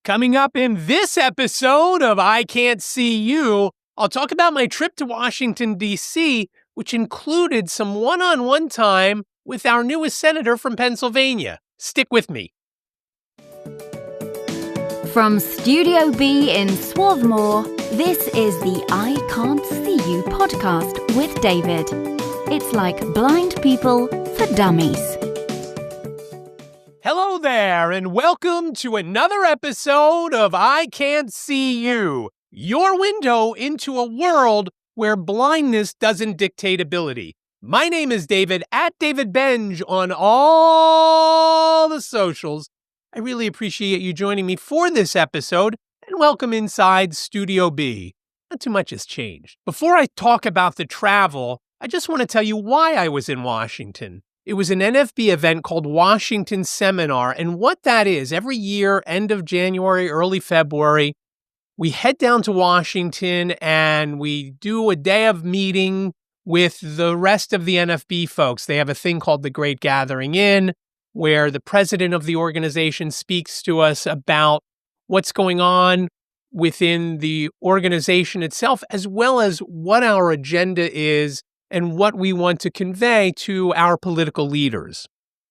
Coming up in this episode of iCantCU, I'll talk about my trip to Washington, D.C., which included some one-on-one time with our newest senator from Pennsylvania. Stick with me. From Studio B in Swarthmore, this is the iCantCU podcast with David. It's like blind people for dummies. Hello there, and welcome to another episode of iCantCU, your window into a world where blindness doesn't dictate ability. My name is David, at David Benj on all the socials. I really appreciate you joining me for this episode, and welcome inside Studio B. Not too much has changed. Before I talk about the travel, I just want to tell you why I was in Washington. It was an NFB event called Washington Seminar, and what that is, every year, end of January, early February, we head down to Washington and we do a day of meeting with the rest of the NFB folks. They have a thing called the Great Gathering In, where the president of the organization speaks to us about what's going on within the organization itself, as well as what our agenda is and what we want to convey to our political leaders.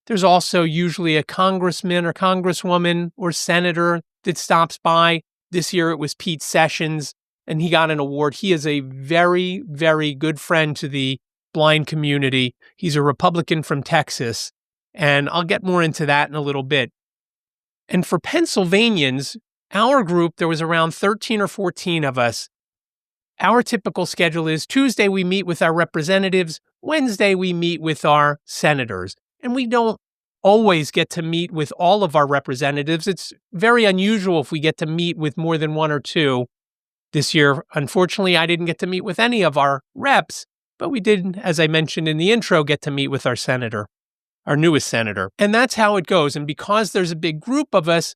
There's also usually a congressman or congresswoman or senator that stops by. This year it was Pete Sessions, and he got an award. He is a very, very good friend to the blind community. He's a Republican from Texas, and I'll get more into that in a little bit. And for Pennsylvanians, our group, there was around 13 or 14 of us. Our typical schedule is Tuesday we meet with our representatives, Wednesday we meet with our senators. And we don't always get to meet with all of our representatives. It's very unusual if we get to meet with more than one or two. This year, unfortunately, I didn't get to meet with any of our reps, but we did, as I mentioned in the intro, get to meet with our senator, our newest senator. And that's how it goes. And because there's a big group of us,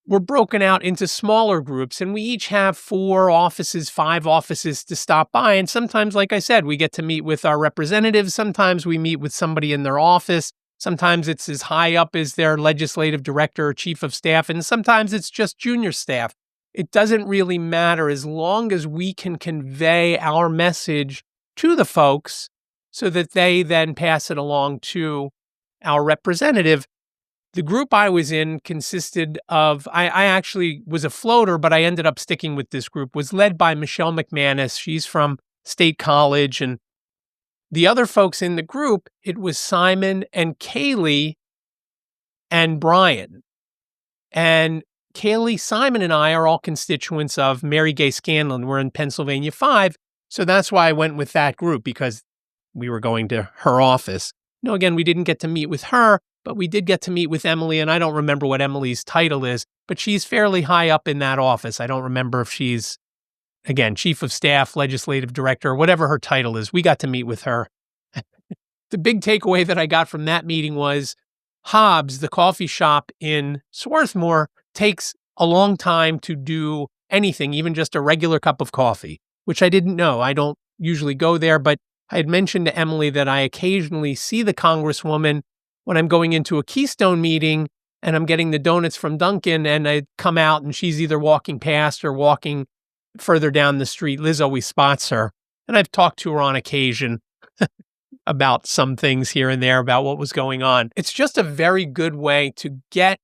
we're broken out into smaller groups, and we each have 4 offices, 5 offices to stop by. And sometimes, like I said, we get to meet with our representatives. Sometimes we meet with somebody in their office. Sometimes it's as high up as their legislative director or chief of staff, and sometimes it's just junior staff. It doesn't really matter as long as we can convey our message to the folks so that they then pass it along to our representative. The group I was in consisted of, I actually was a floater, but I ended up sticking with this group, was led by Michelle McManus. She's from State College. And the other folks in the group, it was Simon and Kaylee and Brian. And Kaylee, Simon, and I are all constituents of Mary Gay Scanlon. We're in Pennsylvania 5. So that's why I went with that group, because we were going to her office. No, again, we didn't get to meet with her, but we did get to meet with Emily, and I don't remember what Emily's title is, but she's fairly high up in that office. I don't remember if she's, again, chief of staff, legislative director, whatever her title is. We got to meet with her. The big takeaway that I got from that meeting was Hobbs, the coffee shop in Swarthmore, takes a long time to do anything, even just a regular cup of coffee, which I didn't know. I don't usually go there, but I had mentioned to Emily that I occasionally see the congresswoman when I'm going into a Keystone meeting and I'm getting the donuts from Dunkin', and I come out and she's either walking past or walking further down the street. Liz always spots her. And I've talked to her on occasion about some things here and there about what was going on. It's just a very good way to get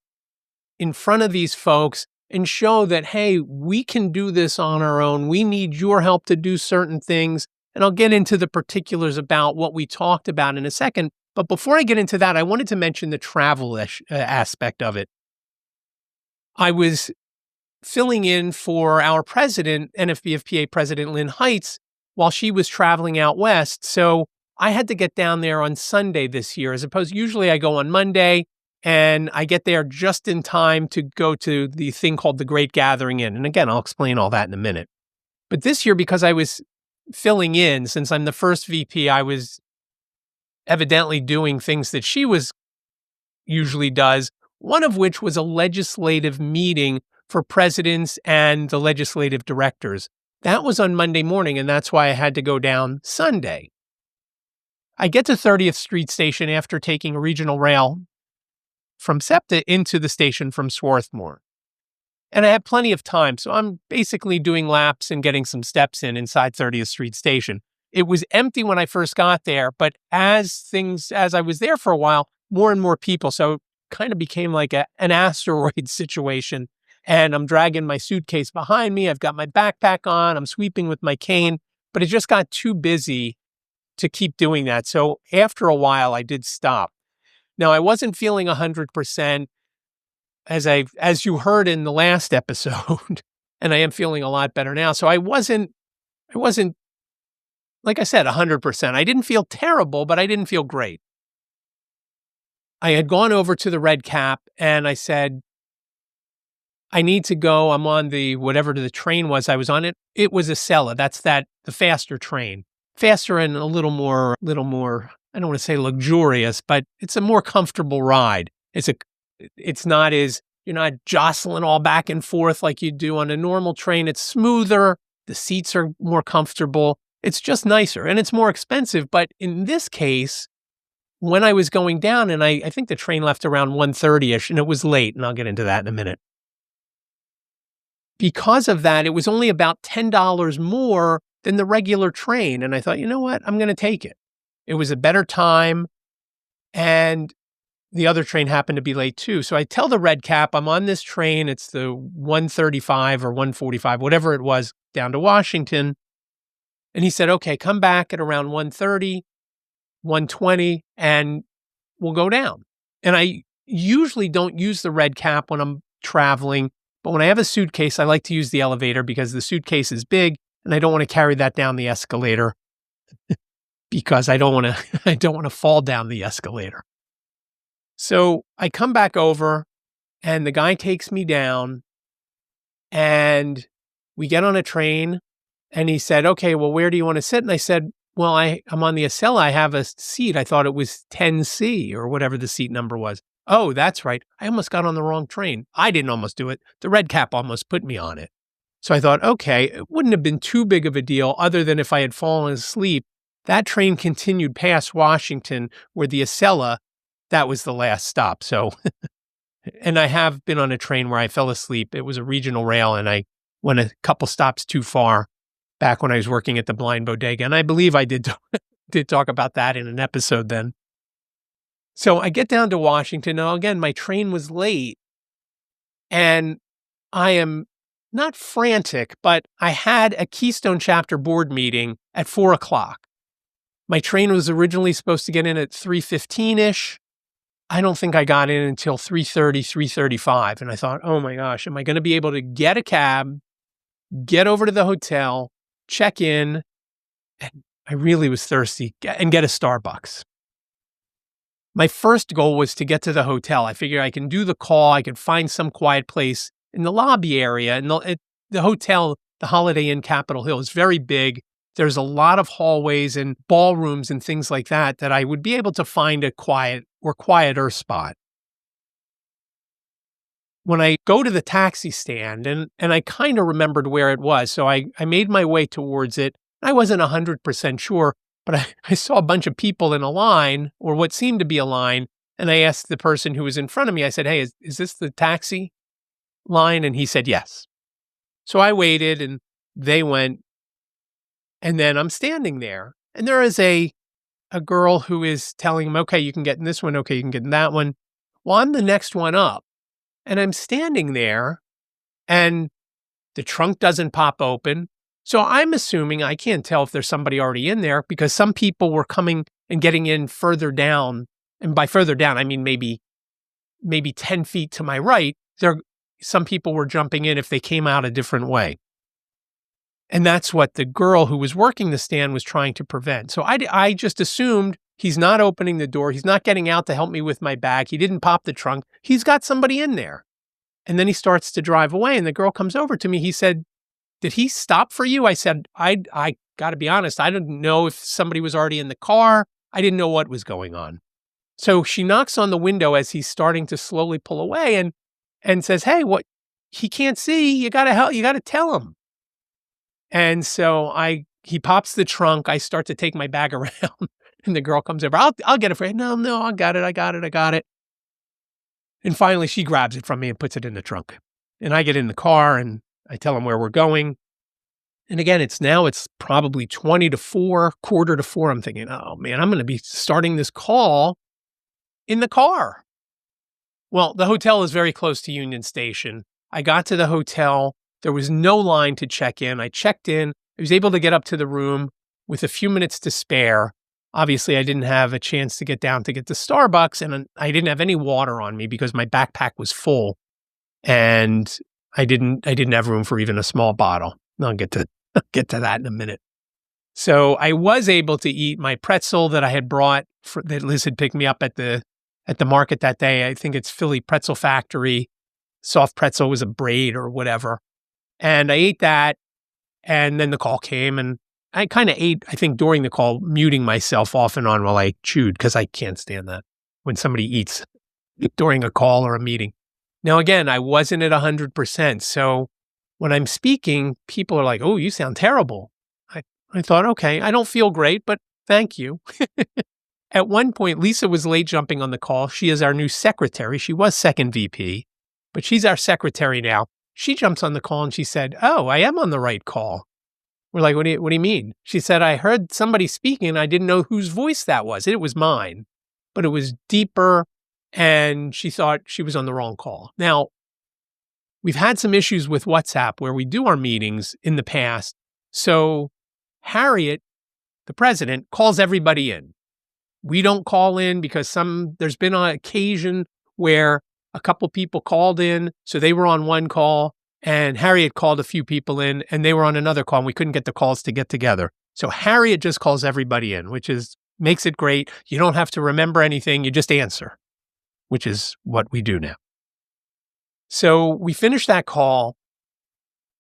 in front of these folks and show that, hey, we can do this on our own. We need your help to do certain things. And I'll get into the particulars about what we talked about in a second. But before I get into that, I wanted to mention the travel aspect of it. I was filling in for our president, NFBFPA President Lynn Heights, while she was traveling out west. So I had to get down there on Sunday this year, as opposed usually I go on Monday, and I get there just in time to go to the thing called the Great Gathering In. And again, I'll explain all that in a minute. But this year, because I was filling in, since I'm the first VP, I was evidently doing things that she usually does, one of which was a legislative meeting for presidents and the legislative directors. That was on Monday morning, and that's why I had to go down Sunday. I get to 30th Street Station after taking a regional rail from SEPTA into the station from Swarthmore. And I had plenty of time. So I'm basically doing laps and getting some steps in inside 30th Street Station. It was empty when I first got there, but as I was there for a while, more and more people. So it kind of became like an asteroid situation. And I'm dragging my suitcase behind me. I've got my backpack on. I'm sweeping with my cane, but it just got too busy to keep doing that. So after a while, I did stop. Now, I wasn't feeling 100% as you heard in the last episode, and I am feeling a lot better now. So I wasn't, like I said, 100%. I didn't feel terrible, but I didn't feel great. I had gone over to the red cap and I said, I need to go. I'm on whatever the train was I was on it. It was Acela. That's the faster train. Faster and a little more, I don't want to say luxurious, but it's a more comfortable ride. It's not you're not jostling all back and forth like you do on a normal train. It's smoother. The seats are more comfortable. It's just nicer and it's more expensive. But in this case, when I was going down, and I think the train left around 1:30ish and it was late, and I'll get into that in a minute. Because of that, it was only about $10 more than the regular train. And I thought, you know what? I'm going to take it. It was a better time. And the other train happened to be late too. So I tell the red cap, I'm on this train. It's the 135 or 145, whatever it was, down to Washington. And he said, okay, come back at around 1:30, 1:20, and we'll go down. And I usually don't use the red cap when I'm traveling. But when I have a suitcase, I like to use the elevator because the suitcase is big and I don't want to carry that down the escalator because I don't want to fall down the escalator. So I come back over and the guy takes me down and we get on a train and he said, okay, well, where do you want to sit? And I said, well, I'm on the Acela. I have a seat. I thought it was 10C or whatever the seat number was. Oh, that's right. I almost got on the wrong train. I didn't almost do it. The red cap almost put me on it. So I thought, okay, it wouldn't have been too big of a deal other than if I had fallen asleep. That train continued past Washington where the Acela, that was the last stop. So, and I have been on a train where I fell asleep. It was a regional rail and I went a couple stops too far back when I was working at the Blind Bodega. And I believe I did talk about that in an episode then. So I get down to Washington. Now, again, my train was late and I am not frantic, but I had a Keystone chapter board meeting at 4:00. My train was originally supposed to get in at 3:15-ish. I don't think I got in until 3:30, 3:35. And I thought, oh my gosh, am I going to be able to get a cab, get over to the hotel, check in? And I really was thirsty and get a Starbucks. My first goal was to get to the hotel. I figured I can do the call. I could find some quiet place in the lobby area. And the hotel, the Holiday Inn Capitol Hill, is very big. There's a lot of hallways and ballrooms and things like that I would be able to find a quiet or quieter spot. When I go to the taxi stand, and I kind of remembered where it was, so I made my way towards it. I wasn't 100% sure, but I saw a bunch of people in a line, or what seemed to be a line, and I asked the person who was in front of me, I said, hey, is this the taxi line? And he said, yes. So I waited, and they went, and then I'm standing there, and there is a girl who is telling him, okay, you can get in this one, okay, you can get in that one. Well, I'm the next one up, and I'm standing there, and the trunk doesn't pop open. So I'm assuming, I can't tell if there's somebody already in there because some people were coming and getting in further down. And by further down, I mean maybe 10 feet to my right. Some people were jumping in if they came out a different way. And that's what the girl who was working the stand was trying to prevent. So I just assumed he's not opening the door. He's not getting out to help me with my bag. He didn't pop the trunk. He's got somebody in there. And then he starts to drive away. And the girl comes over to me. He said, did he stop for you? I said, I got to be honest. I didn't know if somebody was already in the car. I didn't know what was going on. So she knocks on the window as he's starting to slowly pull away and says, hey, what? He can't see. You got to help. You got to tell him. And so he pops the trunk. I start to take my bag around and the girl comes over. I'll get it for you. No, I got it. And finally she grabs it from me and puts it in the trunk. And I get in the car and I tell him where we're going. And again, it's probably 20 to 4, quarter to 4. I'm thinking, oh man, I'm going to be starting this call in the car. Well, the hotel is very close to Union Station. I got to the hotel. There was no line to check in. I checked in. I was able to get up to the room with a few minutes to spare. Obviously, I didn't have a chance to get down to get to Starbucks, and I didn't have any water on me because my backpack was full, and I didn't have room for even a small bottle. I'll get to that in a minute. So I was able to eat my pretzel that I had brought that Liz had picked me up at the market that day. I think it's Philly Pretzel Factory. Soft pretzel was a braid or whatever. And I ate that, and then the call came, and I kind of ate, I think, during the call, muting myself off and on while I chewed, because I can't stand that when somebody eats during a call or a meeting. Now, again, I wasn't at 100%. So when I'm speaking, people are like, oh, you sound terrible. I thought, okay, I don't feel great, but thank you. At one point, Lisa was late jumping on the call. She is our new secretary. She was second VP, but she's our secretary now. She jumps on the call and she said, oh, I am on the right call. We're like, what do you mean? She said, I heard somebody speaking and I didn't know whose voice that was. It was mine, but it was deeper, and she thought she was on the wrong call. Now, we've had some issues with WhatsApp where we do our meetings in the past. So Harriet, the president, calls everybody in. We don't call in because there's been an occasion where a couple people called in, so they were on one call, and Harriet called a few people in, and they were on another call, and we couldn't get the calls to get together. So Harriet just calls everybody in, which makes it great. You don't have to remember anything. You just answer, which is what we do now. So we finished that call,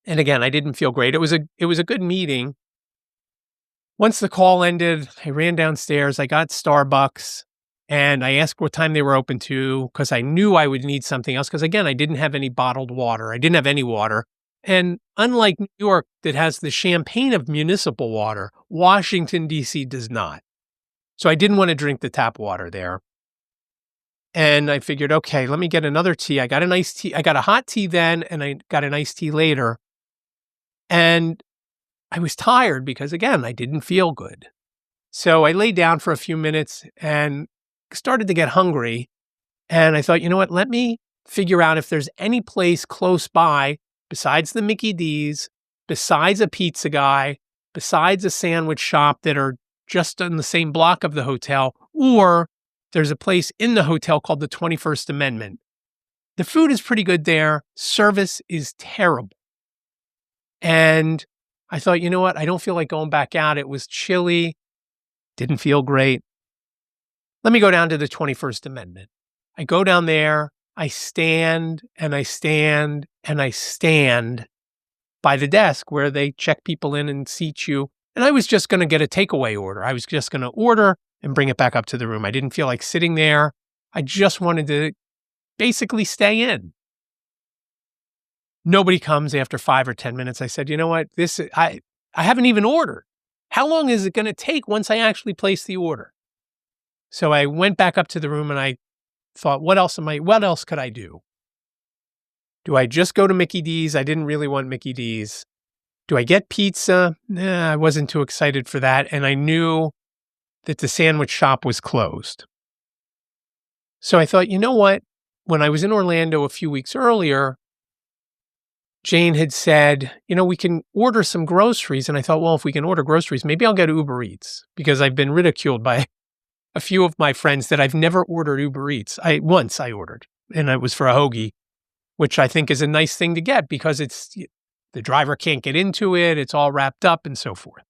and again, I didn't feel great. It was a good meeting. Once the call ended, I ran downstairs. I got Starbucks, and I asked what time they were open to, because I knew I would need something else. Because again, I didn't have any bottled water. I didn't have any water. And unlike New York, that has the champagne of municipal water, Washington, D.C. does not. So I didn't want to drink the tap water there. And I figured, okay, let me get another tea. I got an iced tea. I got a hot tea then, and I got an iced tea later. And I was tired because, again, I didn't feel good. So I laid down for a few minutes and started to get hungry. And I thought, you know what, let me figure out if there's any place close by besides the Mickey D's, besides a pizza guy, besides a sandwich shop that are just on the same block of the hotel, or there's a place in the hotel called the 21st Amendment. The food is pretty good there. Service is terrible. And I thought, you know what? I don't feel like going back out. It was chilly. Didn't feel great. Let me go down to the 21st Amendment. I go down there. I stand and I stand and I stand by the desk where they check people in and seat you. And I was just going to get a takeaway order. I was just going to order and bring it back up to the room. I didn't feel like sitting there. I just wanted to basically stay in. Nobody comes after 5 or 10 minutes. I said, you know what? I haven't even ordered. How long is it going to take once I actually place the order? So I went back up to the room and I thought, what else could I do? Do I just go to Mickey D's? I didn't really want Mickey D's. Do I get pizza? I wasn't too excited for that. And I knew that the sandwich shop was closed. So I thought, you know what? When I was in Orlando a few weeks earlier, Jane had said, you know, we can order some groceries. And I thought, well, if we can order groceries, maybe I'll get Uber Eats, because I've been ridiculed by a few of my friends that I've never ordered Uber Eats. Once I ordered, and it was for a hoagie, which I think is a nice thing to get because the driver can't get into it. It's all wrapped up and so forth.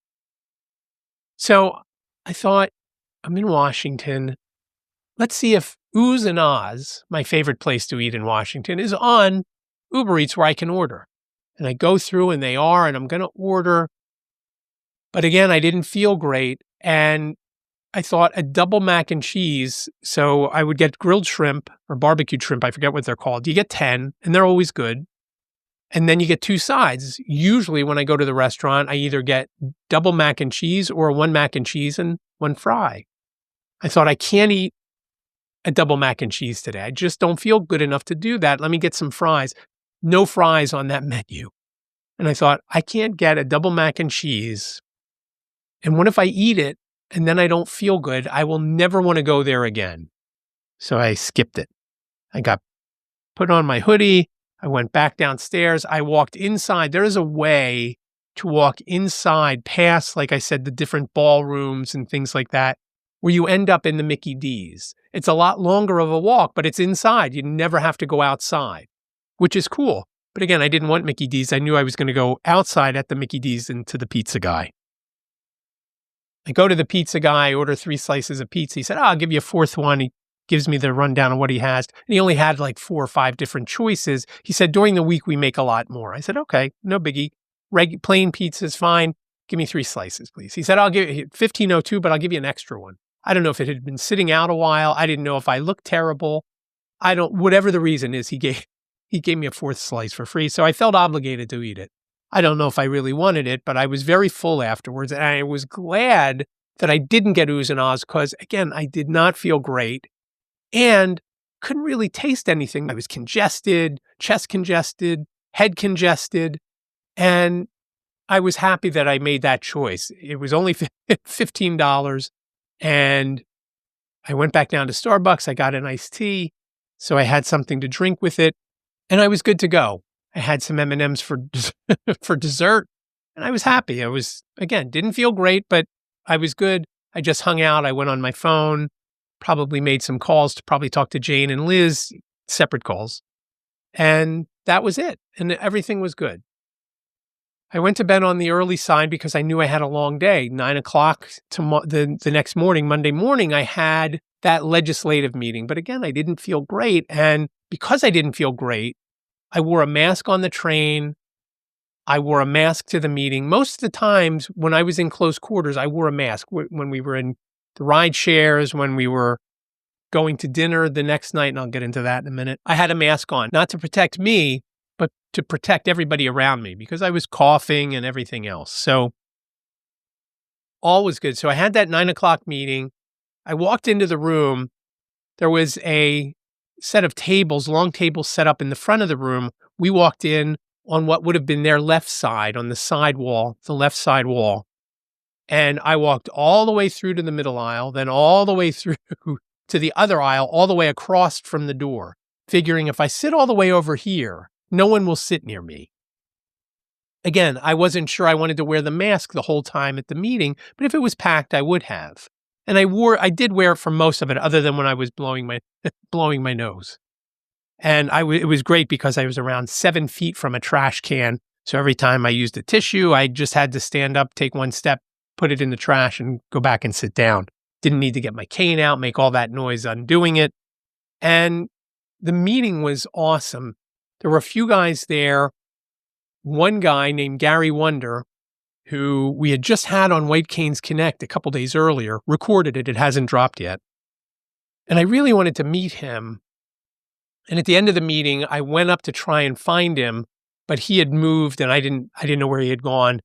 So I thought, I'm in Washington. Let's see if Oohh's and Aahh's, my favorite place to eat in Washington, is on Uber Eats where I can order. And I go through and they are, and I'm going to order. But again, I didn't feel great. And I thought a double mac and cheese. So I would get grilled shrimp or barbecued shrimp. I forget what they're called. You get 10 and they're always good. And then you get 2 sides. Usually when I go to the restaurant, I either get double mac and cheese or 1 mac and cheese and 1 fry. I thought, I can't eat a double mac and cheese today. I just don't feel good enough to do that. Let me get some fries. no fries on that menu. And I thought, I can't get a double mac and cheese. And what if I eat it and then I don't feel good? I will never want to go there again. So I skipped it. I got put on my hoodie. I went back downstairs. I walked inside. There is a way to walk inside past, like I said, the different ballrooms and things like that, where you end up in the Mickey D's. It's a lot longer of a walk, but it's inside. You never have to go outside, which is cool. But again, I didn't want Mickey D's. I knew I was going to go outside at the Mickey D's and to the pizza guy. I go to the pizza guy, order 3 slices of pizza. He said, I'll give you a 4th one. He gives me the rundown of what he has. And he only had like 4 or 5 different choices. He said, during the week, we make a lot more. I said, okay, no biggie. Plain pizza is fine. Give me 3 slices, please. He said, I'll give you 1502, but I'll give you an extra one. I don't know if it had been sitting out a while. I didn't know if I looked terrible. Whatever the reason is, he gave me a 4th slice for free. So I felt obligated to eat it. I don't know if I really wanted it, but I was very full afterwards. And I was glad that I didn't get Oohs and Ahhs because, again, I did not feel great and couldn't really taste anything. I was congested, chest congested, head congested. And I was happy that I made that choice. It was only $15. And I went back down to Starbucks. I got an iced tea. So I had something to drink with it. And I was good to go. I had some M&Ms for dessert, and I was happy. I was, again, didn't feel great, but I was good. I just hung out. I went on my phone, probably made some calls to probably talk to Jane and Liz, separate calls. And that was it. And everything was good. I went to bed on the early side because I knew I had a long day. 9 o'clock the next morning, Monday morning, I had that legislative meeting. But again, I didn't feel great. And because I didn't feel great, I wore a mask on the train. I wore a mask to the meeting. Most of the times when I was in close quarters, I wore a mask. When we were in the ride shares, when we were going to dinner the next night, and I'll get into that in a minute, I had a mask on, not to protect me, but to protect everybody around me because I was coughing and everything else. So all was good. So I had that 9 o'clock meeting. I walked into the room. There was a set of tables, long tables set up in the front of the room. We walked in on what would have been their left side, on the side wall, the left side wall. And I walked all the way through to the middle aisle, then all the way through to the other aisle, all the way across from the door, figuring if I sit all the way over here, no one will sit near me. Again, I wasn't sure I wanted to wear the mask the whole time at the meeting, but if it was packed, I would have. And I did wear it for most of it, other than when I was blowing my nose. And it was great because I was around 7 feet from a trash can. So every time I used a tissue, I just had to stand up, take 1 step, put it in the trash, and go back and sit down. Didn't need to get my cane out, make all that noise undoing it. And the meeting was awesome. There were a few guys there. One guy named Gary Wonder, who we had just had on White Canes Connect a couple days earlier, recorded it. It hasn't dropped yet. And I really wanted to meet him. And at the end of the meeting, I went up to try and find him, but he had moved and I didn't know where he had gone.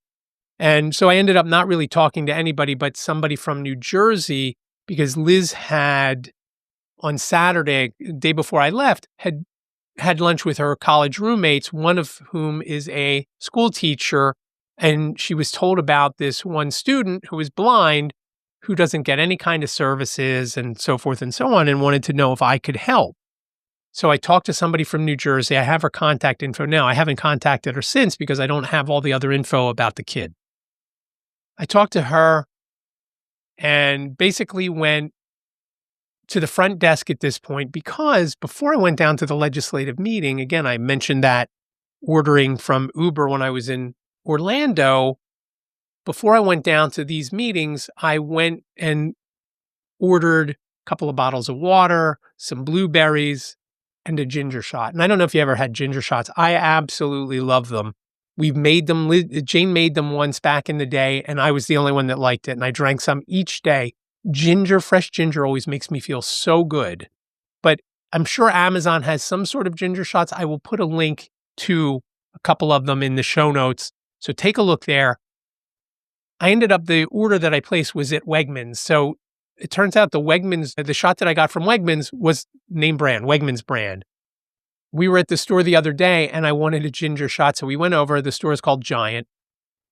And so I ended up not really talking to anybody but somebody from New Jersey, because Liz had, on Saturday, the day before I left, had lunch with her college roommates, one of whom is a school teacher. And she was told about this one student who is blind, who doesn't get any kind of services and so forth and so on, and wanted to know if I could help. So I talked to somebody from New Jersey. I have her contact info now. I haven't contacted her since because I don't have all the other info about the kid. I talked to her and basically went to the front desk at this point because before I went down to the legislative meeting, again, I mentioned that ordering from Uber when I was in Orlando. Before I went down to these meetings, I went and ordered a couple of bottles of water, some blueberries, and a ginger shot. And I don't know if you ever had ginger shots. I absolutely love them. We've made them, Jane made them once back in the day, and I was the only one that liked it. And I drank some each day. Fresh ginger always makes me feel so good. But I'm sure Amazon has some sort of ginger shots. I will put a link to a couple of them in the show notes. So take a look there. The order that I placed was at Wegmans. So it turns out the shot that I got from Wegmans was name brand, Wegmans brand. we were at the store the other day and I wanted a ginger shot. So we went over. The store is called Giant,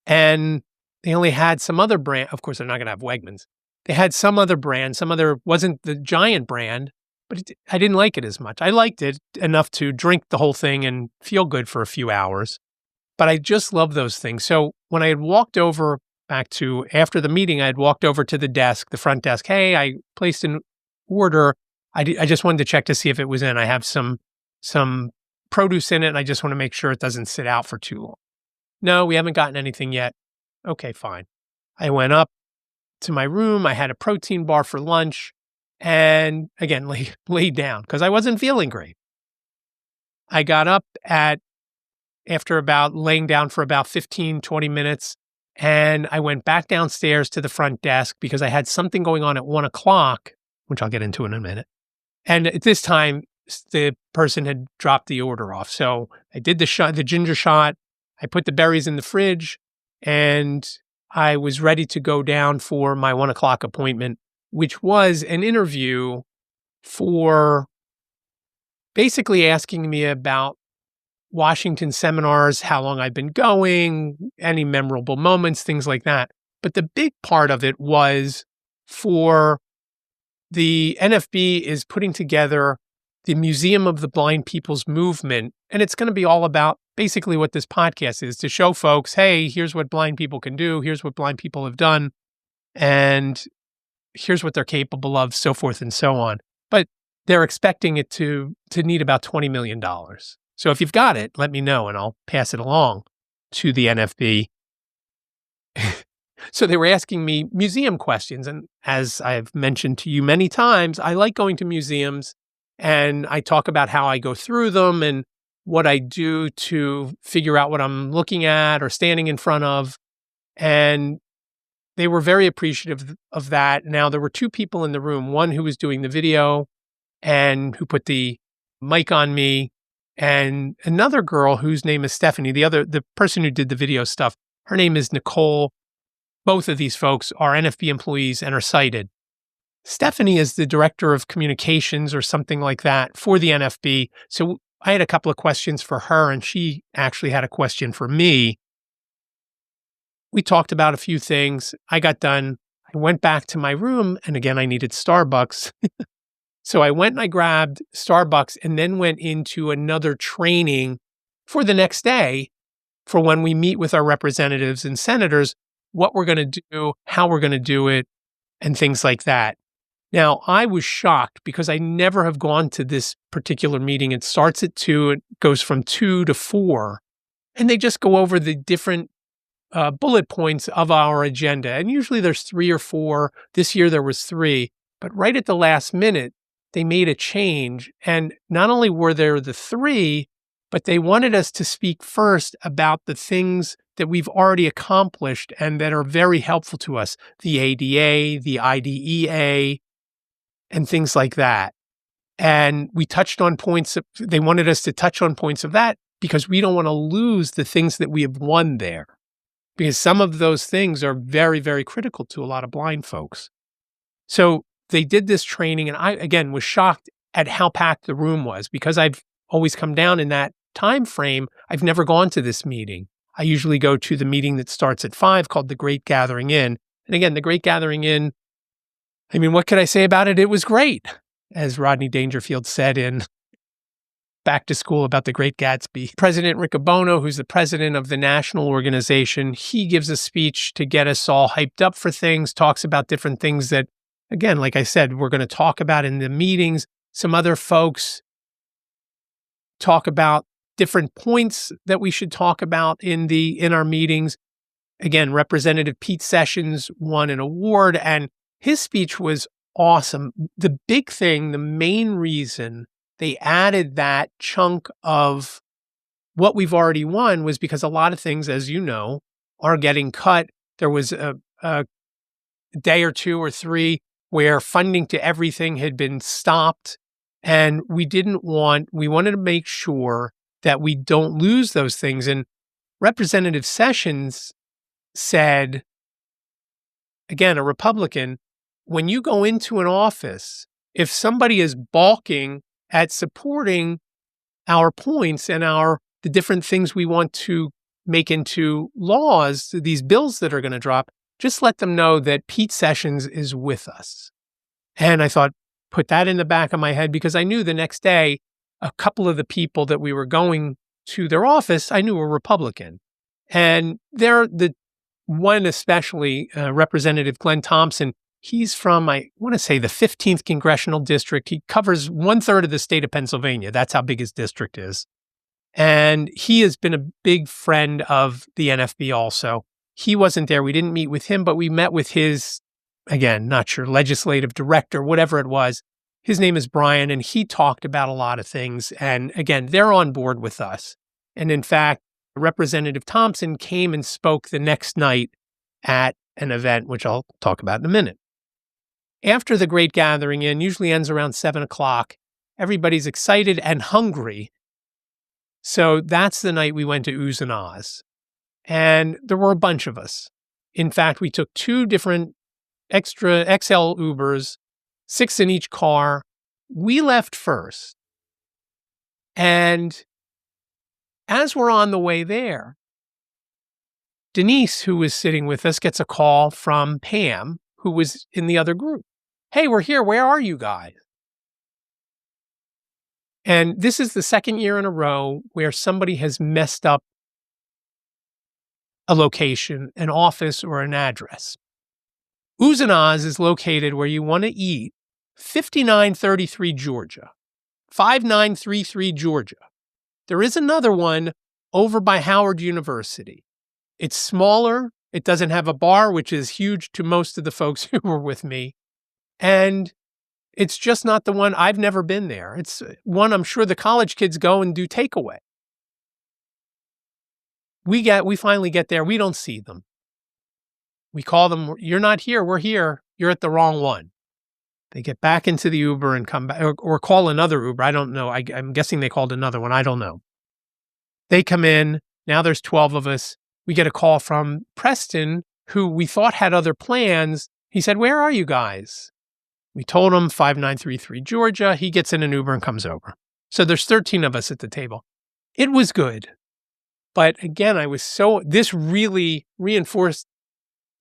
and they only had some other brand. Of course, they're not going to have Wegmans. They had some other brand, wasn't the Giant brand, but I didn't like it as much. I liked it enough to drink the whole thing and feel good for a few hours, but I just love those things. So when I had walked over back to after the meeting, I had walked over to the desk, the front desk. Hey, I placed an order. I just wanted to check to see if it was in. I have some produce in it, and I just want to make sure it doesn't sit out for too long. No, we haven't gotten anything yet. Okay, fine. I went up to my room. I had a protein bar for lunch, and again, laid down because I wasn't feeling great. I got up after about laying down for about 15, 20 minutes, and I went back downstairs to the front desk because I had something going on at 1 o'clock, which I'll get into in a minute. And at this time, the person had dropped the order off. So I did the ginger shot. I put the berries in the fridge, and I was ready to go down for my 1 o'clock appointment, which was an interview for basically asking me about Washington seminars, how long I've been going, any memorable moments, things like that. But the big part of it was for the NFB is putting together the Museum of the Blind People's Movement. And it's going to be all about basically what this podcast is, to show folks, hey, here's what blind people can do. Here's what blind people have done. And here's what they're capable of, so forth and so on. But they're expecting it to need about $20 million. So if you've got it, let me know and I'll pass it along to the NFB. So they were asking me museum questions. And as I've mentioned to you many times, I like going to museums, and I talk about how I go through them and what I do to figure out what I'm looking at or standing in front of. And they were very appreciative of that. Now, there were two people in the room, one who was doing the video and who put the mic on me, and another girl whose name is Stephanie, the person who did the video stuff. Her name is Nicole. Both of these folks are NFB employees and are sighted. Stephanie is the director of communications or something like that for the NFB. So I had a couple of questions for her, and she actually had a question for me. We talked about a few things. I got done. I went back to my room, and again, I needed Starbucks. So I went and I grabbed Starbucks and then went into another training for the next day for when we meet with our representatives and senators, what we're going to do, how we're going to do it, and things like that. Now, I was shocked because I never have gone to this particular meeting. It starts at 2, it goes from 2 to 4, and they just go over the different bullet points of our agenda. And usually there's 3 or 4. This year there was 3, but right at the last minute, they made a change. And not only were there the 3, but they wanted us to speak first about the things that we've already accomplished and that are very helpful to us, the ADA, the IDEA, and things like that. And we touched on points, they wanted us to touch on points of that because we don't want to lose the things that we have won there. Because some of those things are very, very critical to a lot of blind folks. So they did this training, and I, again, was shocked at how packed the room was because I've always come down in that time frame. I've never gone to this meeting. I usually go to the meeting that starts at 5 called the Great Gathering Inn. And again, the Great Gathering Inn, I mean, what could I say about it? It was great, as Rodney Dangerfield said in Back to School about the Great Gatsby. President Riccobono, who's the president of the national organization, he gives a speech to get us all hyped up for things, talks about different things that, again, like I said, we're going to talk about in the meetings. Some other folks talk about different points that we should talk about in our meetings. Again, Representative Pete Sessions won an award, and his speech was awesome. The big thing, the main reason they added that chunk of what we've already won was because a lot of things, as you know, are getting cut. There was a day or 2 or 3 where funding to everything had been stopped. And we wanted to make sure that we don't lose those things. And Representative Sessions said, again, a Republican, when you go into an office, if somebody is balking at supporting our points and the different things we want to make into laws, these bills that are going to drop, just let them know that Pete Sessions is with us. And I thought, put that in the back of my head, because I knew the next day, a couple of the people that we were going to their office, I knew were Republican. And they're the one, especially Representative Glenn Thompson. He's from, I want to say, the 15th congressional district. He covers 1/3 of the state of Pennsylvania. That's how big his district is. And he has been a big friend of the NFB also. He wasn't there. We didn't meet with him, but we met with his, again, not sure, legislative director, whatever it was. His name is Brian, and he talked about a lot of things. And again, they're on board with us. And in fact, Representative Thompson came and spoke the next night at an event, which I'll talk about in a minute. After the great gathering usually ends around 7 o'clock, everybody's excited and hungry. So that's the night we went to Oohs and Aahs. And there were a bunch of us. In fact, we took 2 different extra XL Ubers, 6 in each car. We left first. And as we're on the way there, Denise, who was sitting with us, gets a call from Pam, who was in the other group. Hey, we're here. Where are you guys? And this is the second year in a row where somebody has messed up a location, an office, or an address. Oohs and Aahs is located where you want to eat, 5933 Georgia, 5933 Georgia. There is another one over by Howard University. It's smaller. It doesn't have a bar, which is huge to most of the folks who were with me. And it's just not the one. I've never been there. It's one I'm sure the college kids go and do takeaway. We finally get there. We don't see them. We call them, you're not here. We're here. You're at the wrong one. They get back into the Uber and come back or call another Uber. I don't know. I'm guessing they called another one. I don't know. They come in. Now there's 12 of us. We get a call from Preston, who we thought had other plans. He said, where are you guys? We told him 5933 Georgia. He gets in an Uber and comes over. So there's 13 of us at the table. It was good. But again, this really reinforced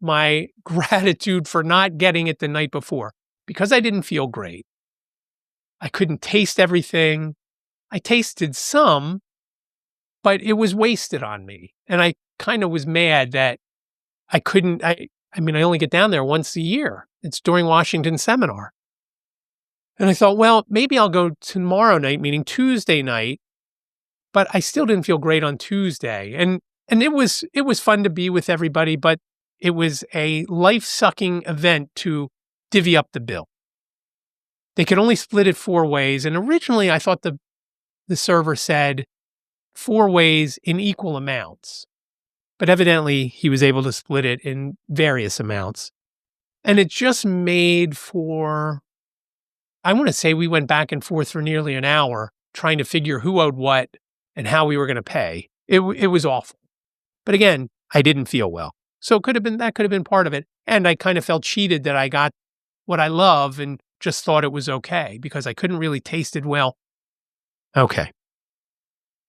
my gratitude for not getting it the night before, because I didn't feel great. I couldn't taste everything. I tasted some, but it was wasted on me. And I kind of was mad that I couldn't, I only get down there once a year. It's during Washington seminar. And I thought, well, maybe I'll go tomorrow night, meaning Tuesday night. But I still didn't feel great on Tuesday. And it was fun to be with everybody, but it was a life-sucking event to divvy up the bill. They could only split it 4 ways. And originally I thought the server said 4 ways in equal amounts. But evidently he was able to split it in various amounts. And it just made for, I want to say we went back and forth for nearly an hour trying to figure who owed what and how we were going to pay. It was awful. But again, I didn't feel well. So that could have been part of it. And I kind of felt cheated that I got what I love and just thought it was okay because I couldn't really taste it well. Okay.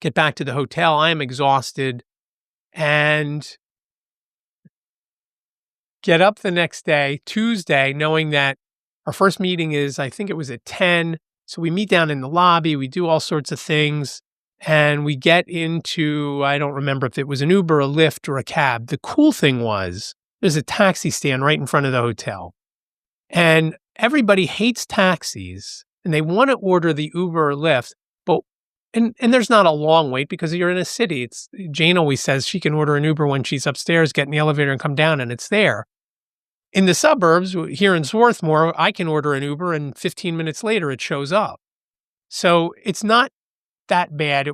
Get back to the hotel. I am exhausted and get up the next day, Tuesday, knowing that our first meeting is, I think it was at 10. So we meet down in the lobby. We do all sorts of things. And we get into, I don't remember if it was an Uber, a Lyft, or a cab. The cool thing was there's a taxi stand right in front of the hotel. And everybody hates taxis and they want to order the Uber or Lyft. But and there's not a long wait because you're in a city. Jane always says she can order an Uber when she's upstairs, get in the elevator and come down and it's there. In the suburbs, here in Swarthmore, I can order an Uber and 15 minutes later it shows up. So it's not that bad.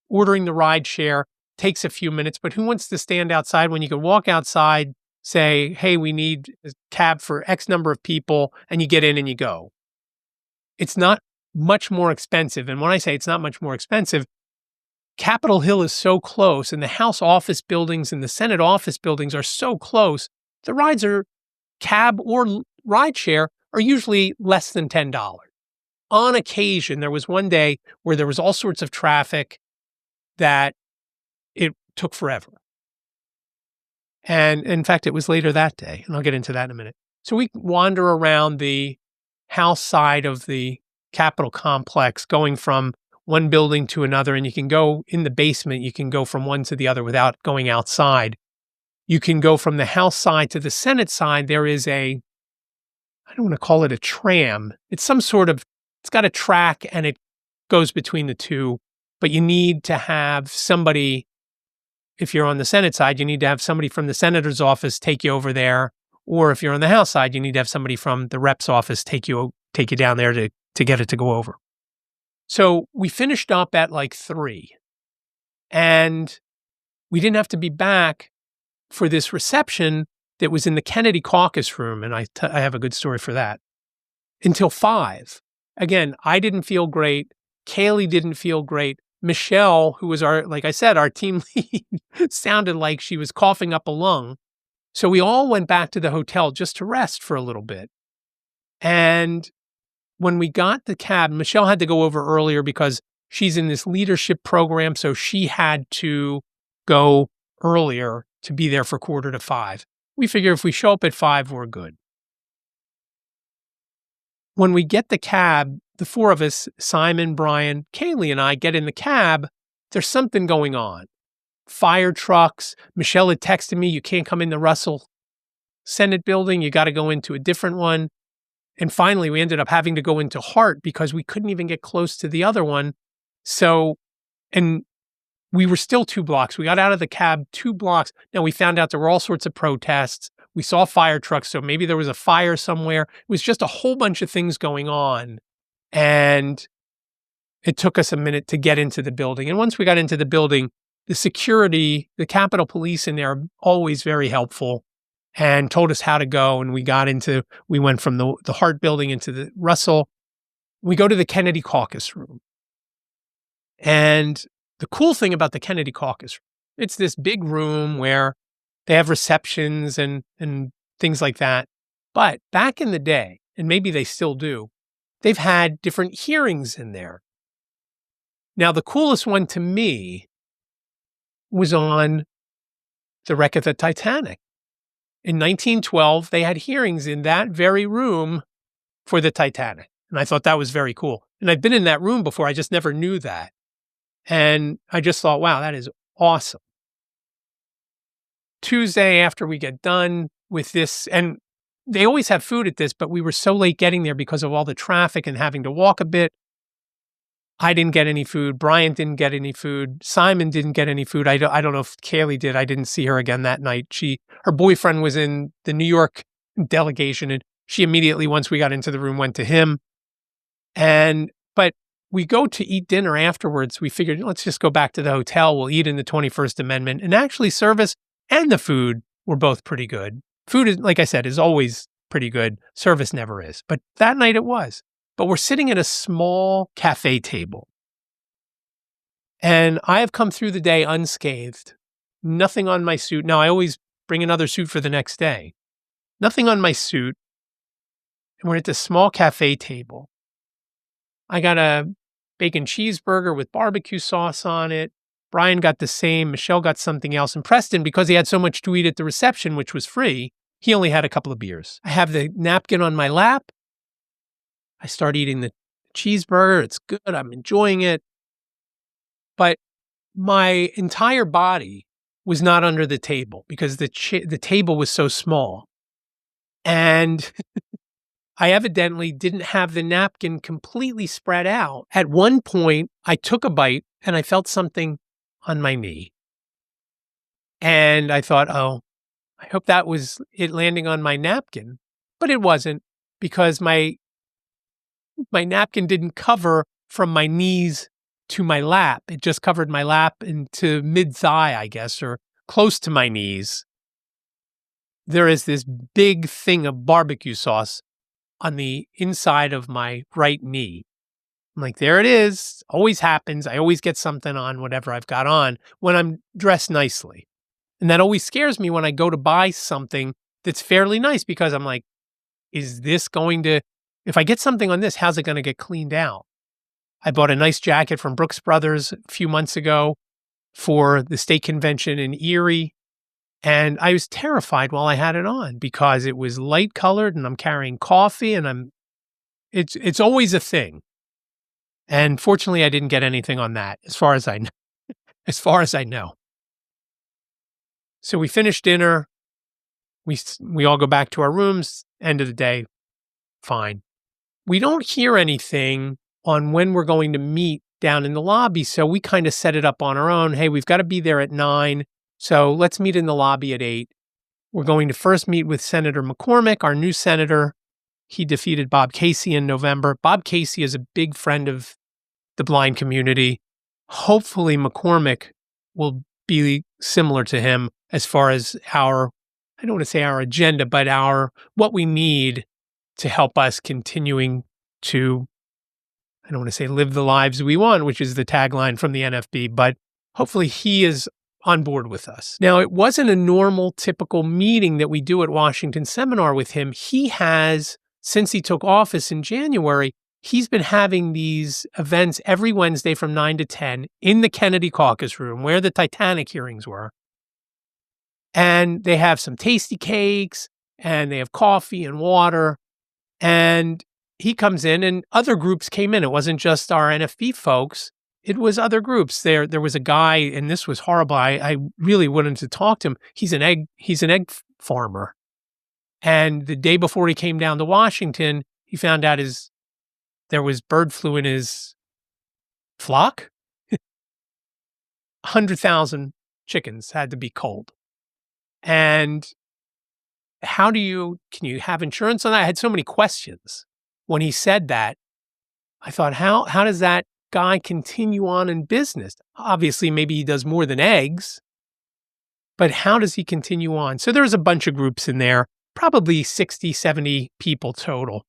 Ordering the ride share takes a few minutes, but who wants to stand outside when you can walk outside, say, hey, we need a cab for X number of people, and you get in and you go. It's not much more expensive. And when I say it's not much more expensive, Capitol Hill is so close and the House office buildings and the Senate office buildings are so close. The rides are cab or ride share are usually less than $10. on occasion, there was one day where there was all sorts of traffic that it took forever. And in fact, it was later that day, and I'll get into that in a minute. So we wander around the house side of the Capitol complex, going from one building to another, and you can go in the basement, you can go from one to the other without going outside. You can go from the House side to the Senate side. There is I don't want to call it a tram. It's some sort of, it's got a track and it goes between the two, but you need to have somebody. If you're on the Senate side, you need to have somebody from the senator's office take you over there. Or if you're on the House side, you need to have somebody from the rep's office take you down there to get it to go over. So we finished up at like 3, and we didn't have to be back for this reception that was in the Kennedy Caucus Room. And I have a good story for that, until 5. Again, I didn't feel great. Kaylee didn't feel great. Michelle, who was like I said, our team lead, sounded like she was coughing up a lung. So we all went back to the hotel just to rest for a little bit. And when we got the cab, Michelle had to go over earlier because she's in this leadership program. So she had to go earlier to be there for 4:45. We figure if we show up at 5, we're good. When we get the cab, the 4 of us, Simon, Brian, Kaylee, and I get in the cab. There's something going on. Fire trucks. Michelle had texted me, you can't come in the Russell Senate building. You got to go into a different one. And finally, we ended up having to go into Hart because we couldn't even get close to the other one. So, and we were still 2 blocks. We got out of the cab 2 blocks. Now, we found out there were all sorts of protests. We saw fire trucks, so maybe there was a fire somewhere. It was just a whole bunch of things going on. And it took us a minute to get into the building. And once we got into the building, the security, the Capitol Police in there are always very helpful and told us how to go. And we went from the Hart building into the Russell. We go to the Kennedy Caucus Room. And the cool thing about the Kennedy Caucus Room, it's this big room where they have receptions and things like that. But back in the day, and maybe they still do, they've had different hearings in there. Now, the coolest one to me was on the wreck of the Titanic. In 1912, they had hearings in that very room for the Titanic. And I thought that was very cool. And I've been in that room before. I just never knew that. And I just thought, wow, that is awesome. Tuesday, after we get done with this, and they always have food at this, but we were so late getting there because of all the traffic and having to walk a bit. I didn't get any food. Brian didn't get any food. Simon didn't get any food. I don't know if Kaylee did. I didn't see her again that night. Her boyfriend was in the New York delegation, and she immediately, once we got into the room, went to him. But we go to eat dinner afterwards. We figured, let's just go back to the hotel. We'll eat in the 21st Amendment. And actually, service and the food were both pretty good. Food, is, like I said, is always pretty good. Service never is. But that night it was. But we're sitting at a small cafe table. And I have come through the day unscathed. Nothing on my suit. Now, I always bring another suit for the next day. Nothing on my suit. And we're at this small cafe table. I got a bacon cheeseburger with barbecue sauce on it. Brian got the same. Michelle got something else. And Preston, because he had so much to eat at the reception, which was free, he only had a couple of beers. I have the napkin on my lap. I start eating the cheeseburger. It's good. I'm enjoying it. But my entire body was not under the table because the table was so small. And I evidently didn't have the napkin completely spread out. At one point, I took a bite and I felt something on my knee. And I thought, oh, I hope that was it landing on my napkin. But it wasn't, because my napkin didn't cover from my knees to my lap. It just covered my lap into mid-thigh, I guess, or close to my knees. There is this big thing of barbecue sauce on the inside of my right knee. I'm like, there it is. Always happens. I always get something on whatever I've got on when I'm dressed nicely. And that always scares me when I go to buy something that's fairly nice, because I'm like, is this going to if I get something on this, how's it going to get cleaned out? I bought a nice jacket from Brooks Brothers a few months ago for the state convention in Erie. And I was terrified while I had it on because it was light colored and I'm carrying coffee and it's always a thing. And fortunately, I didn't get anything on that as far as I know. So we finished dinner. We all go back to our rooms. End of the day, fine. We don't hear anything on when we're going to meet down in the lobby. So we kind of set it up on our own. Hey, we've got to be there at 9. So let's meet in the lobby at 8. We're going to first meet with Senator McCormack, our new senator. He defeated Bob Casey in November. Bob Casey is a big friend of the blind community. Hopefully McCormack will be similar to him as far as I don't want to say our agenda, but what we need to help us continuing to, I don't want to say live the lives we want, which is the tagline from the NFB, but hopefully he is on board with us. Now, it wasn't a normal, typical meeting that we do at Washington Seminar with him. He has, since he took office in January, he's been having these events every Wednesday from 9 to 10 in the Kennedy Caucus Room where the Titanic hearings were. And they have some tasty cakes and they have coffee and water. And he comes in and other groups came in. It wasn't just our NFB folks. It was other groups. There was a guy, and this was horrible. I really wanted to talk to him. He's an egg farmer. And the day before he came down to Washington, he found out there was bird flu in his flock. 100,000 chickens had to be culled. And can you have insurance on that? I had so many questions when he said that. I thought, how does that guy continue on in business? Obviously, maybe he does more than eggs, but how does he continue on? So there's a bunch of groups in there, probably 60, 70 people total.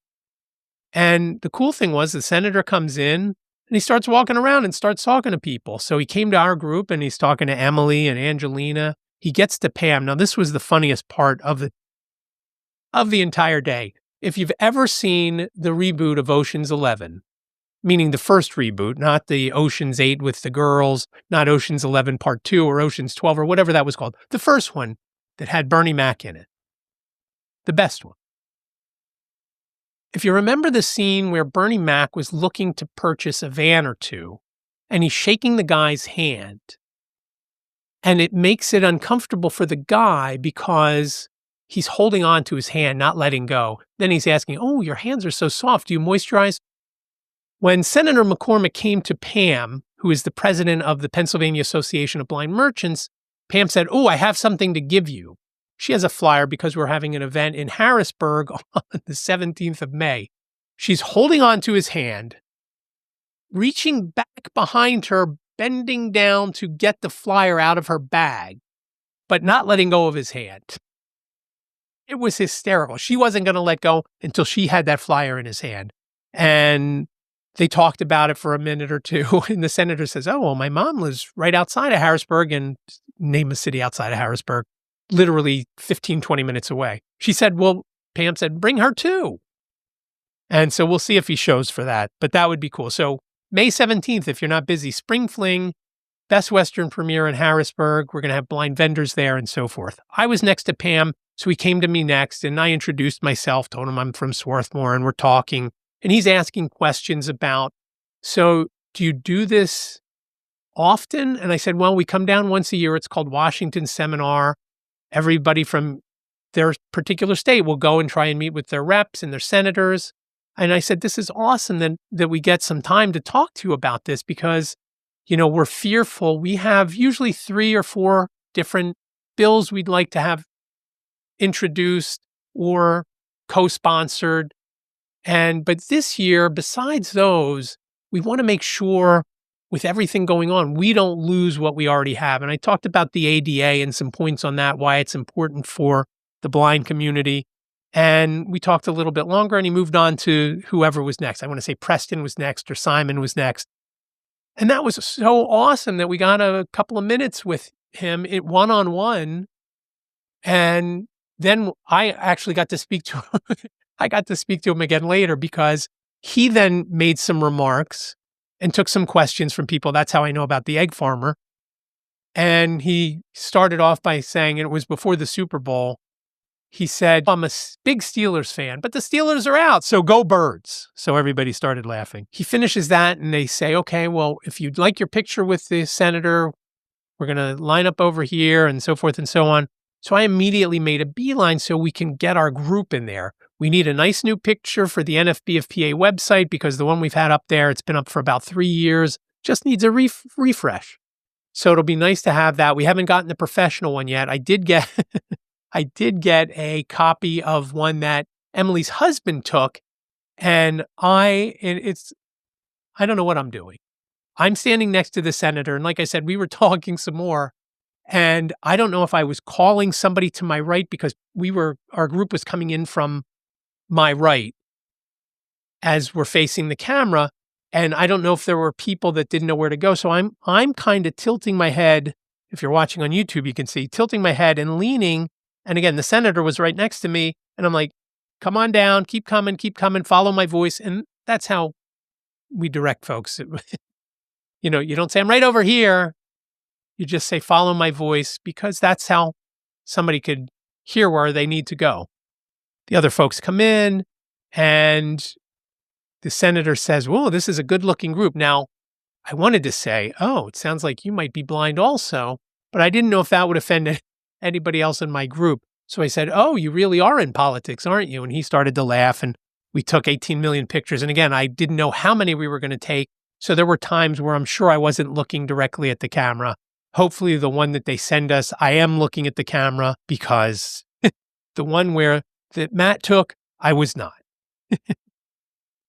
And the cool thing was the senator comes in and he starts walking around and starts talking to people. So he came to our group and he's talking to Emily and Angelina. He gets to Pam. Now, this was the funniest part of the entire day. If you've ever seen the reboot of Ocean's 11, meaning the first reboot, not the Ocean's 8 with the girls, not Ocean's 11 Part 2 or Ocean's 12 or whatever that was called, the first one that had Bernie Mac in it, the best one. If you remember the scene where Bernie Mac was looking to purchase a van or two, and he's shaking the guy's hand, and it makes it uncomfortable for the guy because he's holding on to his hand, not letting go. Then he's asking, oh, your hands are so soft. Do you moisturize? When Senator McCormack came to Pam, who is the president of the Pennsylvania Association of Blind Merchants, Pam said, oh, I have something to give you. She has a flyer because we're having an event in Harrisburg on the 17th of May. She's holding on to his hand, reaching back behind her, bending down to get the flyer out of her bag, but not letting go of his hand. It was hysterical. She wasn't going to let go until she had that flyer in his hand. And they talked about it for a minute or two. And the senator says, oh, well, my mom lives right outside of Harrisburg, and name a city outside of Harrisburg, literally 15, 20 minutes away. She said, well, Pam said, bring her too. And so we'll see if he shows for that, but that would be cool. So May 17th, if you're not busy, Spring Fling, Best Western premiere in Harrisburg. We're going to have blind vendors there and so forth. I was next to Pam, so he came to me next, and I introduced myself, told him I'm from Swarthmore, and we're talking. And he's asking questions about, so do you do this often? And I said, well, we come down once a year. It's called Washington Seminar. Everybody from their particular state will go and try and meet with their reps and their senators. And I said, this is awesome that we get some time to talk to you about this because, we're fearful. We have usually 3 or 4 different bills we'd like to have introduced or co-sponsored. But this year, besides those, we want to make sure with everything going on, we don't lose what we already have. And I talked about the ADA and some points on that, why it's important for the blind community. And we talked a little bit longer and he moved on to whoever was next. I want to say Preston was next or Simon was next. And that was so awesome that we got a couple of minutes with him one-on-one. And then I actually got to speak to him. I got to speak to him again later because he then made some remarks and took some questions from people. That's how I know about the egg farmer. And he started off by saying, and it was before the Super Bowl, he said, I'm a big Steelers fan, but the Steelers are out, so go Birds. So everybody started laughing. He finishes that and they say, okay, well, if you'd like your picture with the senator, we're going to line up over here and so forth and so on. So I immediately made a beeline so we can get our group in there. We need a nice new picture for the NFBFPA website because the one we've had up there, it's been up for about 3 years, just needs a refresh. So it'll be nice to have that. We haven't gotten the professional one yet. I did get I did get a copy of one that Emily's husband took, and I don't know what I'm doing. I'm standing next to the senator, and like I said, we were talking some more, and I don't know if I was calling somebody to my right because our group was coming in from my right as we're facing the camera, and I don't know if there were people that didn't know where to go. So I'm kind of tilting my head. If you're watching on YouTube, you can see tilting my head and leaning. And again, the senator was right next to me, and I'm like, come on down, keep coming, follow my voice. And that's how we direct folks. You don't say, I'm right over here. You just say, follow my voice, because that's how somebody could hear where they need to go. The other folks come in, and the senator says, whoa, this is a good-looking group. Now, I wanted to say, oh, it sounds like you might be blind also, but I didn't know if that would offend anybody else in my group. So I said, oh, you really are in politics, aren't you? And he started to laugh, and we took 18 million pictures. And again, I didn't know how many we were going to take. So there were times where I'm sure I wasn't looking directly at the camera. Hopefully the one that they send us, I am looking at the camera, because the one that Matt took, I was not.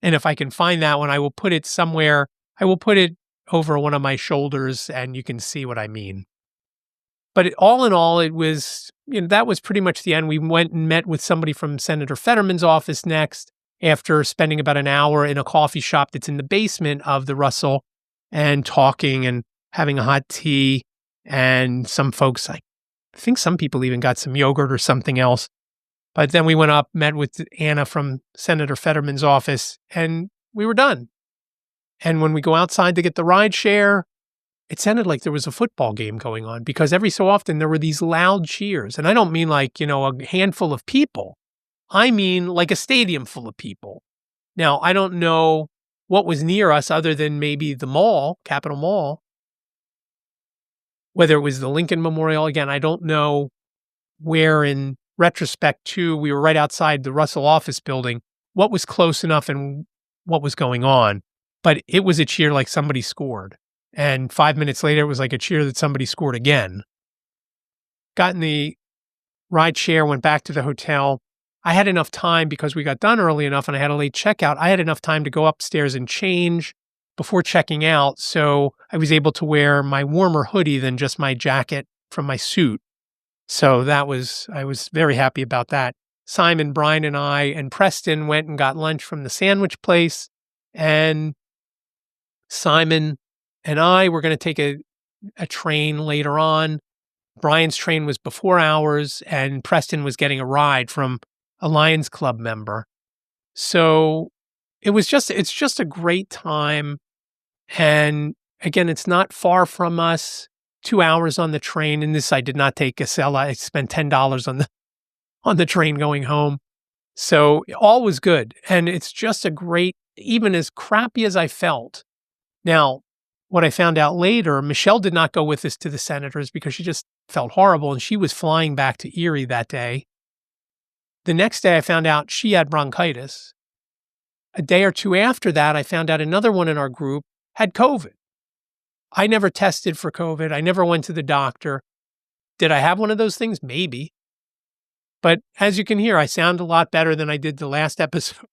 And if I can find that one, I will put it somewhere. I will put it over one of my shoulders and you can see what I mean. But all in all, it was, that was pretty much the end. We went and met with somebody from Senator Fetterman's office next after spending about an hour in a coffee shop that's in the basement of the Russell and talking and having a hot tea. And some folks, I think some people even got some yogurt or something else. But then we went up, met with Anna from Senator Fetterman's office, and we were done. And when we go outside to get the ride share, it sounded like there was a football game going on, because every so often there were these loud cheers. And I don't mean like, a handful of people. I mean like a stadium full of people. Now, I don't know what was near us other than maybe the mall, Capitol Mall, whether it was the Lincoln Memorial. Again, I don't know where in retrospect too, we were right outside the Russell office building, what was close enough and what was going on. But it was a cheer like somebody scored. And 5 minutes later, it was like a cheer that somebody scored again. Got in the ride share, went back to the hotel. I had enough time because we got done early enough and I had a late checkout. I had enough time to go upstairs and change before checking out. So I was able to wear my warmer hoodie than just my jacket from my suit. So I was very happy about that. Simon, Brian, and I, and Preston went and got lunch from the sandwich place. And Simon and I were going to take a train later on. Brian's train was before ours, and Preston was getting a ride from a Lions Club member. So it's just a great time. And again, it's not far from us. 2 hours on the train. And this, I did not take Acela. I spent $10 on the train going home. So all was good. And it's just a great, even as crappy as I felt. Now, what I found out later, Michelle did not go with us to the senators because she just felt horrible, and she was flying back to Erie that day. The next day, I found out she had bronchitis. A day or two after that, I found out another one in our group had COVID. I never tested for COVID. I never went to the doctor. Did I have one of those things? Maybe. But as you can hear, I sound a lot better than I did the last episode.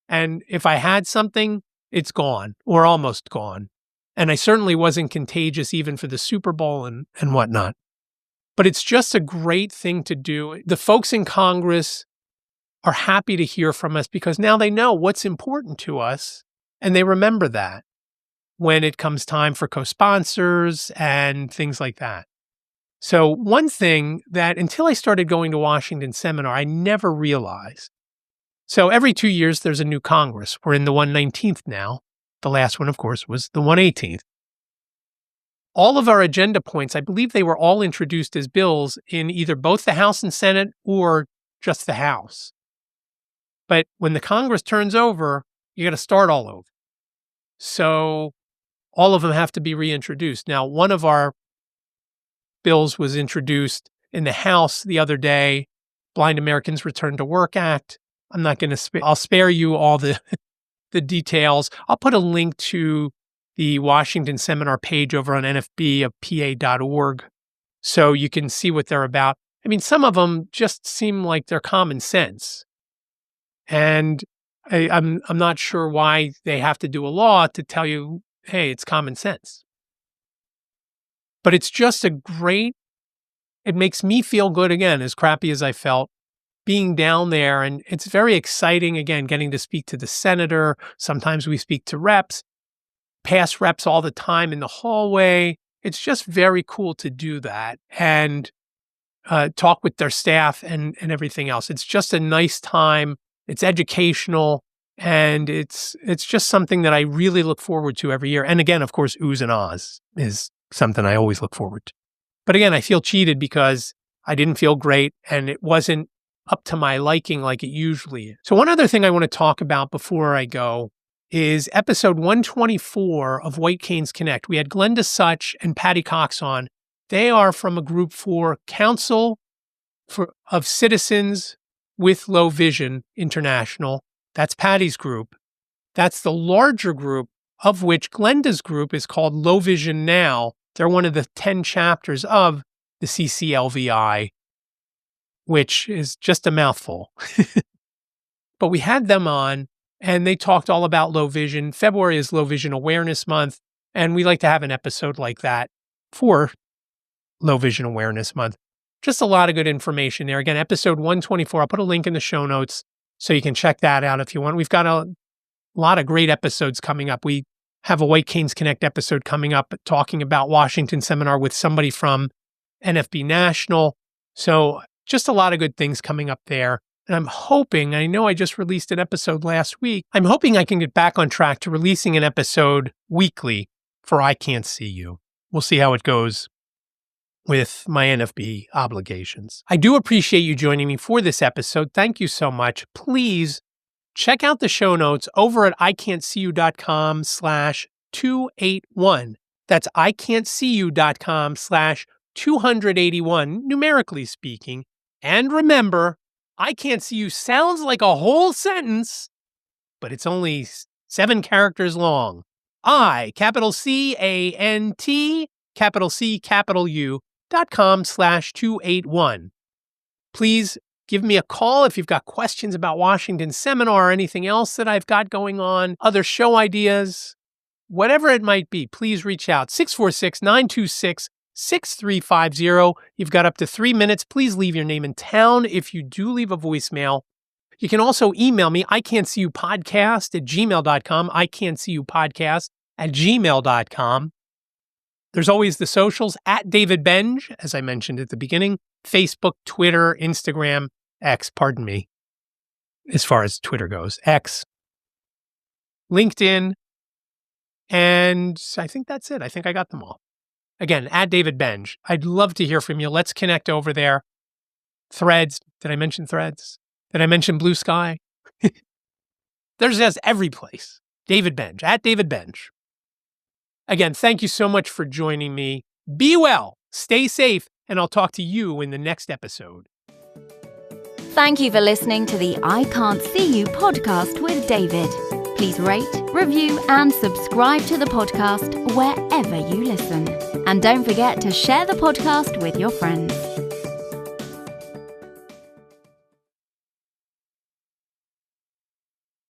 And if I had something, it's gone or almost gone. And I certainly wasn't contagious even for the Super Bowl and whatnot. But it's just a great thing to do. The folks in Congress are happy to hear from us because now they know what's important to us, and they remember that when it comes time for co-sponsors and things like that. So one thing that until I started going to Washington seminar, I never realized So every 2 years, there's a new Congress. We're in the 119th now. The last one, of course, was the 118th. All of our agenda points, I believe they were all introduced as bills in either both the House and Senate or just the House. But when the Congress turns over, you got to start all over. So all of them have to be reintroduced. Now, one of our bills was introduced in the House the other day, Blind Americans Return to Work Act. I'm not going to I'll spare you all the details. I'll put a link to the Washington seminar page over on nfbofpa.org so you can see what they're about. I mean, some of them just seem like they're common sense. And I'm not sure why they have to do a law to tell you, hey, it's common sense. But it's just it makes me feel good again, as crappy as I felt being down there. And it's very exciting, again, getting to speak to the senator. Sometimes we speak to reps, past reps all the time in the hallway. It's just very cool to do that and talk with their staff and everything else. It's just a nice time. It's educational, and it's just something that I really look forward to every year. And again, of course, Oohs and Aahs is something I always look forward to. But again, I feel cheated because I didn't feel great and it wasn't up to my liking like it usually is. So one other thing I want to talk about before I go is episode 124 of White Canes Connect. We had Glenda Such and Patty Cox on. They are from a group for Council of Citizens with Low Vision International. That's Patty's group. That's the larger group, of which Glenda's group is called Low Vision Now. They're one of the 10 chapters of the CCLVI, which is just a mouthful. But we had them on, and they talked all about low vision. February is Low Vision Awareness Month, and we like to have an episode like that for Low Vision Awareness Month. Just a lot of good information there. Again, episode 124, I'll put a link in the show notes so you can check that out if you want. We've got a lot of great episodes coming up. We have a White Canes Connect episode coming up talking about Washington seminar with somebody from NFB National. So just a lot of good things coming up there. And I'm hoping, I know I just released an episode last week, I'm hoping I can get back on track to releasing an episode weekly for iCantCU. We'll see how it goes with my NFB obligations. I do appreciate you joining me for this episode. Thank you so much. Please check out the show notes over at iCantCU.com/281. That's iCantCU.com/281, numerically speaking. And remember, iCantCU sounds like a whole sentence, but it's only 7 characters long. iCantCU.com/281. Please give me a call if you've got questions about Washington seminar or anything else that I've got going on, other show ideas, whatever it might be. Please reach out. 646-926-6350. You've got up to 3 minutes. Please leave your name and town if you do leave a voicemail. You can also email me, iCantCUpodcast@gmail.com, iCantCUpodcast@gmail.com. There's always the socials, at David Benj, as I mentioned at the beginning, Facebook, Twitter, Instagram, X, pardon me, as far as Twitter goes, X, LinkedIn, and I think that's it. I think I got them all. Again, at David Benj. I'd love to hear from you. Let's connect over there. Threads. Did I mention Threads? Did I mention Blue Sky? There's just every place. David Benj, at David Benj. Again, thank you so much for joining me. Be well, stay safe, and I'll talk to you in the next episode. Thank you for listening to the iCantCU podcast with David. Please rate, review, and subscribe to the podcast wherever you listen. And don't forget to share the podcast with your friends.